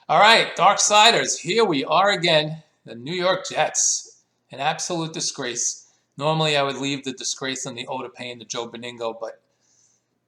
All right, Darksiders, here we are again. The New York Jets, an absolute disgrace. Normally, I would leave the disgrace and the Oda Payne to Joe Beningo, but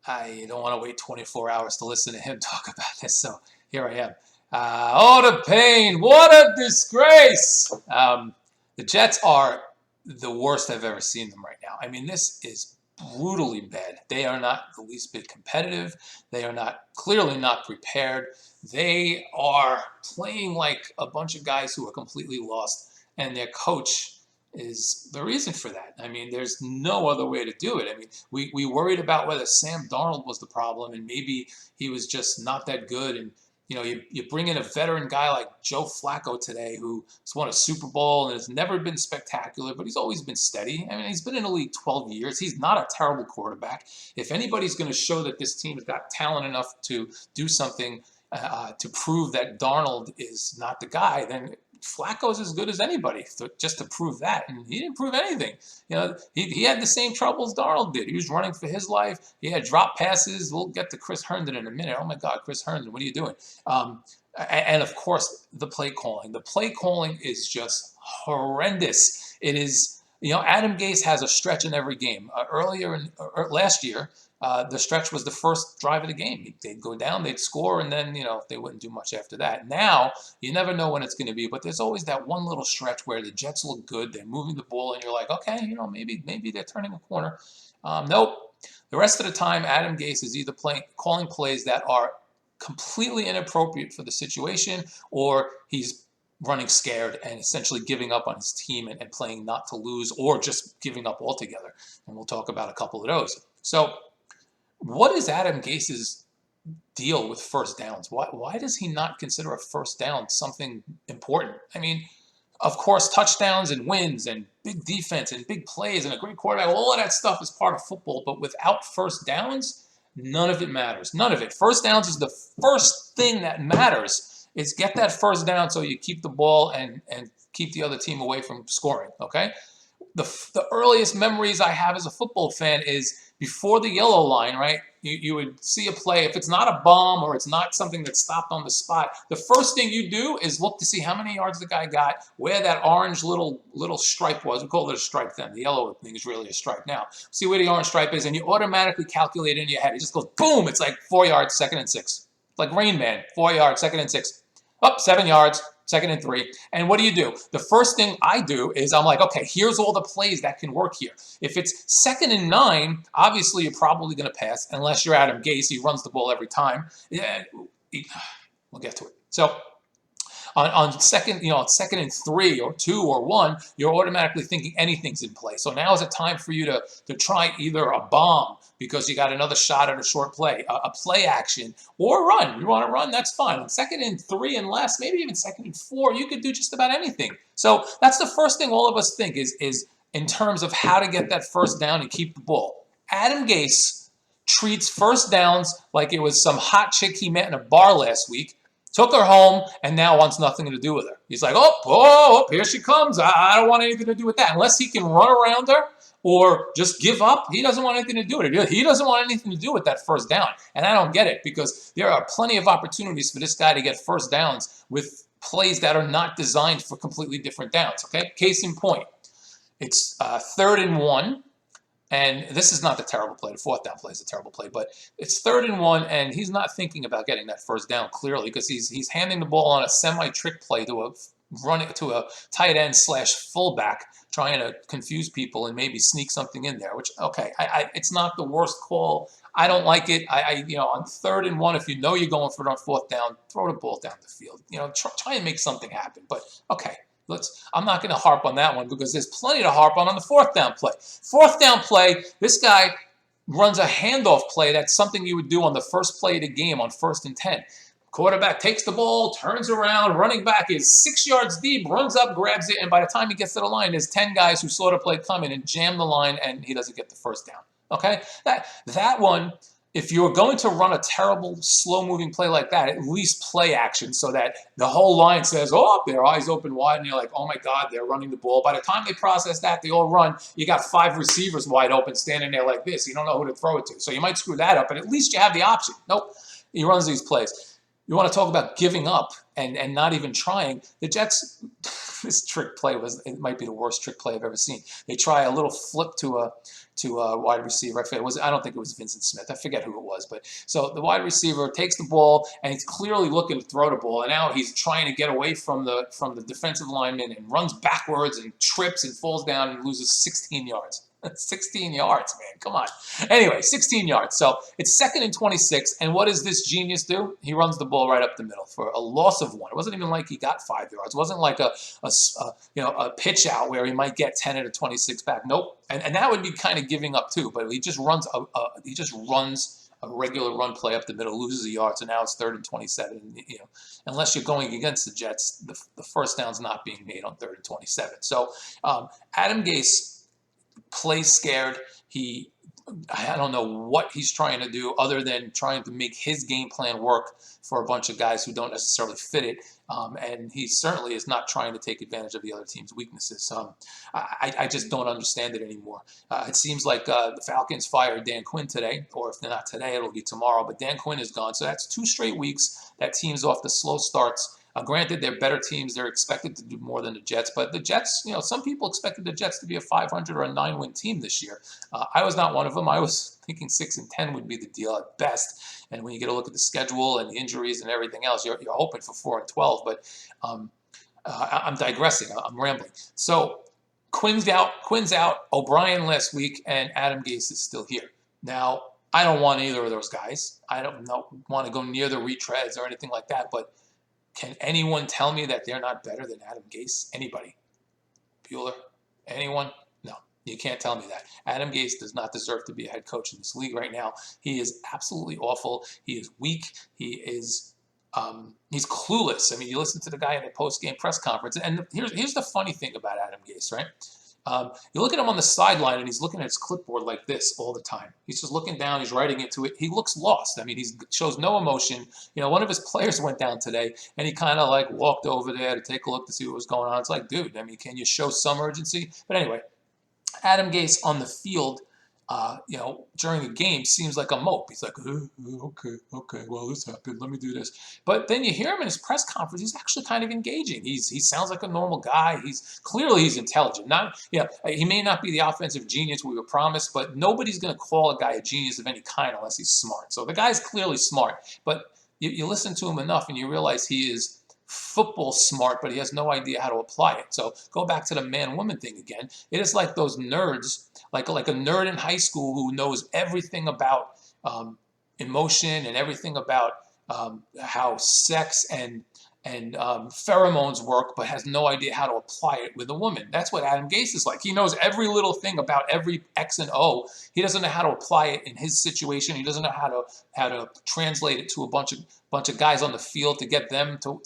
I don't want to wait 24 hours to listen to him talk about this, so here I am. Oda Payne, what a disgrace! The Jets are the worst I've ever seen them right now. I mean, this is brutally bad. They are not the least bit competitive. They are clearly not prepared. They are playing like a bunch of guys who are completely lost, and their coach is the reason for that. I mean, there's no other way to do it. I mean, we worried about whether Sam Darnold was the problem, and maybe he was just not that good. And you bring in a veteran guy like Joe Flacco today, who's won a Super Bowl and has never been spectacular, but he's always been steady. I mean, he's been in the league 12 years. He's not a terrible quarterback. If anybody's going to show that this team has got talent enough to do something to prove that Darnold is not the guy, then Flacco's as good as anybody just to prove that. And he didn't prove anything. He had the same troubles Darnold did. He was running for his life. He had drop passes. We'll get to Chris Herndon in a minute. Oh, my God, Chris Herndon, what are you doing? And, of course, the play calling. The play calling is just horrendous. It is, Adam Gase has a stretch in every game. Last year, the stretch was the first drive of the game. They'd go down, they'd score, and then, they wouldn't do much after that. Now, you never know when it's going to be, but there's always that one little stretch where the Jets look good, they're moving the ball, and you're like, okay, maybe they're turning a corner. Nope. The rest of the time, Adam Gase is either calling plays that are completely inappropriate for the situation, or he's running scared and essentially giving up on his team and playing not to lose, or just giving up altogether. And we'll talk about a couple of those. So, what is Adam Gase's deal with first downs? Why does he not consider a first down something important? I mean, of course, touchdowns and wins and big defense and big plays and a great quarterback, all of that stuff is part of football. But without first downs, none of it matters. None of it. First downs is the first thing that matters. It's get that first down so you keep the ball and keep the other team away from scoring, okay? The earliest memories I have as a football fan is before the yellow line, right? You would see a play. If it's not a bomb or it's not something that's stopped on the spot, the first thing you do is look to see how many yards the guy got, where that orange little stripe was. We called it a stripe then. The yellow thing is really a stripe now. See where the orange stripe is, and you automatically calculate it in your head. It just goes boom. It's like 4 yards, 2nd and 6. It's like Rain Man, 4 yards, 2nd and 6. Up 7 yards. 2nd and 3. And what do? The first thing I do is I'm like, okay, here's all the plays that can work here. If it's 2nd and 9, obviously you're probably going to pass, unless you're Adam Gase. He runs the ball every time. Yeah, we'll get to it. So on second, 2nd and 3 or 2 or 1, you're automatically thinking anything's in play. So now is a time for you to try either a bomb because you got another shot at a short play, a play action, or run. You want to run? That's fine. On 2nd and 3 and less, maybe even 2nd and 4, you could do just about anything. So that's the first thing all of us think is in terms of how to get that first down and keep the ball. Adam Gase treats first downs like it was some hot chick he met in a bar last week, took her home, and now wants nothing to do with her. He's like, oh, here she comes. I don't want anything to do with that. Unless he can run around her or just give up, he doesn't want anything to do with it. He doesn't want anything to do with that first down. And I don't get it because there are plenty of opportunities for this guy to get first downs with plays that are not designed for completely different downs, okay? Case in point, it's 3rd and 1. And this is not the terrible play. The 4th down play is a terrible play, but it's 3rd and 1, and he's not thinking about getting that first down clearly because he's handing the ball on a semi-trick play to a tight end / fullback, trying to confuse people and maybe sneak something in there. Which it's not the worst call. I don't like it. On 3rd and 1, if you know you're going for it on 4th down, throw the ball down the field. Try and make something happen. But okay. I'm not going to harp on that one because there's plenty to harp on the 4th down play. 4th down play, this guy runs a handoff play. That's something you would do on the first play of the game on 1st and 10. Quarterback takes the ball, turns around, running back is 6 yards deep, runs up, grabs it, and by the time he gets to the line, there's 10 guys who saw the play coming and jam the line, and he doesn't get the first down. Okay? That one, if you're going to run a terrible, slow-moving play like that, at least play action so that the whole line says, oh, their eyes open wide, and you're like, oh, my God, they're running the ball. By the time they process that, they all run. You got 5 receivers wide open standing there like this. You don't know who to throw it to. So you might screw that up, but at least you have the option. Nope. He runs these plays. you want to talk about giving up and not even trying. The Jets, this trick play it might be the worst trick play I've ever seen. They try a little flip to a wide receiver. I don't think it was Vincent Smith. I forget who it was, but so the wide receiver takes the ball and he's clearly looking to throw the ball, and now he's trying to get away from the defensive lineman and runs backwards and trips and falls down and loses 16 yards. 16 yards, man. Come on. Anyway, 16 yards. So it's 2nd and 26. And what does this genius do? He runs the ball right up the middle for a loss of 1. It wasn't even like he got 5 yards. It wasn't like a pitch out where he might get 10 out of 26 back. Nope. And that would be kind of giving up too. But he just runs a regular run play up the middle, loses a yard. So now it's 3rd and 27. And, unless you're going against the Jets, the first down's not being made on 3rd and 27. So Adam Gase plays scared. I don't know what he's trying to do other than trying to make his game plan work for a bunch of guys who don't necessarily fit it. And he certainly is not trying to take advantage of the other team's weaknesses. I just don't understand it anymore. It seems like the Falcons fired Dan Quinn today, or if they're not today, it'll be tomorrow. But Dan Quinn is gone. So that's 2 straight weeks. That team's off the slow starts. Granted, they're better teams. They're expected to do more than the Jets. But the Jets, some people expected the Jets to be a 500 or a 9-win team this year. I was not one of them. I was thinking 6 and 10 would be the deal at best. And when you get a look at the schedule and the injuries and everything else, you're hoping for 4 and 12. But I'm digressing. I'm rambling. So Quinn's out. O'Brien last week, and Adam Gase is still here. Now, I don't want either of those guys. I don't want to go near the retreads or anything like that. But can anyone tell me that they're not better than Adam Gase? Anybody? Bueller? Anyone? No, you can't tell me that. Adam Gase does not deserve to be a head coach in this league right now. He is absolutely awful. He is weak. He's clueless. I mean, you listen to the guy in the post-game press conference, and here's the funny thing about Adam Gase, right? You look at him on the sideline, and he's looking at his clipboard like this all the time. He's just looking down. He's writing into it. He looks lost. I mean, he shows no emotion. One of his players went down today, and he kind of like walked over there to take a look to see what was going on. It's like, dude, I mean, can you show some urgency? But anyway, Adam Gase on the field, during the game seems like a mope. He's like, okay, well, this happened. Let me do this. But then you hear him in his press conference. He's actually kind of engaging. He sounds like a normal guy. He's intelligent. He may not be the offensive genius we were promised, but nobody's going to call a guy a genius of any kind unless he's smart. So the guy's clearly smart. But you listen to him enough and you realize he is football smart, but he has no idea how to apply it. So go back to the man-woman thing again. It is like those nerds, like a nerd in high school who knows everything about emotion and everything about how sex and pheromones work, but has no idea how to apply it with a woman. That's what Adam Gase is like. He knows every little thing about every X and O. He doesn't know how to apply it in his situation. He doesn't know how to translate it to a bunch of guys on the field to get them to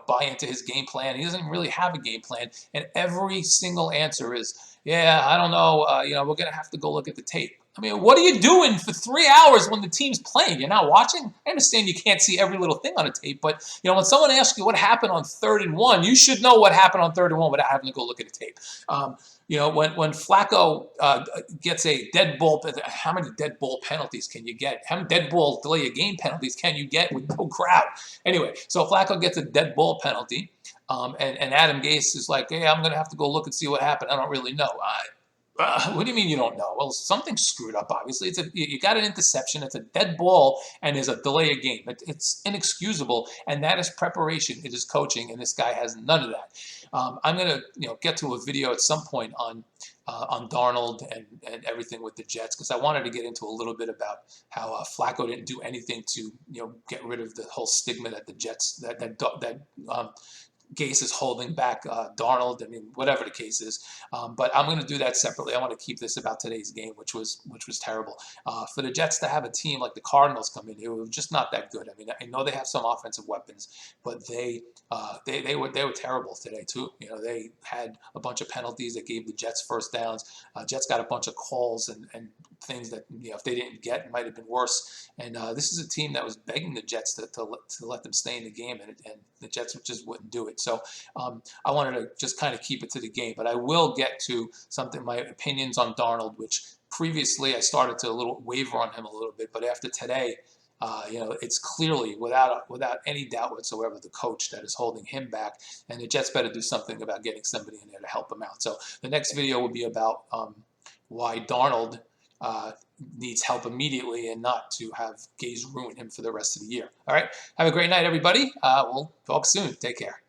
buy into his game plan. He doesn't really have a game plan, and every single answer is, yeah, I don't know. We're gonna have to go look at the tape. I mean, what are you doing for 3 hours when the team's playing? You're not watching? I understand you can't see every little thing on a tape, but when someone asks you what happened on 3rd and 1, you should know what happened on 3rd and 1 without having to go look at a tape. When Flacco gets a dead ball, how many dead ball penalties can you get? How many dead ball delay a game penalties can you get with no crowd? Anyway, so Flacco gets a dead ball penalty, and Adam Gase is like, hey, I'm going to have to go look and see what happened. I don't really know. What do you mean you don't know? Well, something's screwed up, obviously. You got an interception. It's a dead ball, and there's a delay of game. It's inexcusable, and that is preparation. It is coaching, and this guy has none of that. I'm going to get to a video at some point on Darnold and everything with the Jets, because I wanted to get into a little bit about how Flacco didn't do anything to get rid of the whole stigma that the Jets that Gase is holding back Darnold. I mean, whatever the case is. But I'm going to do that separately. I want to keep this about today's game, which was terrible. For the Jets to have a team like the Cardinals come in here, who are just not that good. I mean, I know they have some offensive weapons, but they were terrible today too. They had a bunch of penalties that gave the Jets first downs. Jets got a bunch of calls and things that if they didn't get, it might have been worse. And this is a team that was begging the Jets to let them stay in the game, and the Jets just wouldn't do it. So I wanted to just kind of keep it to the game, but I will get to my opinions on Darnold, which previously I started to waver on him a little bit, but after today, It's clearly, without any doubt whatsoever, the coach that is holding him back, and the Jets better do something about getting somebody in there to help him out. So the next video will be about why Darnold needs help immediately and not to have Gase ruin him for the rest of the year. All right, have a great night, everybody. We'll talk soon. Take care.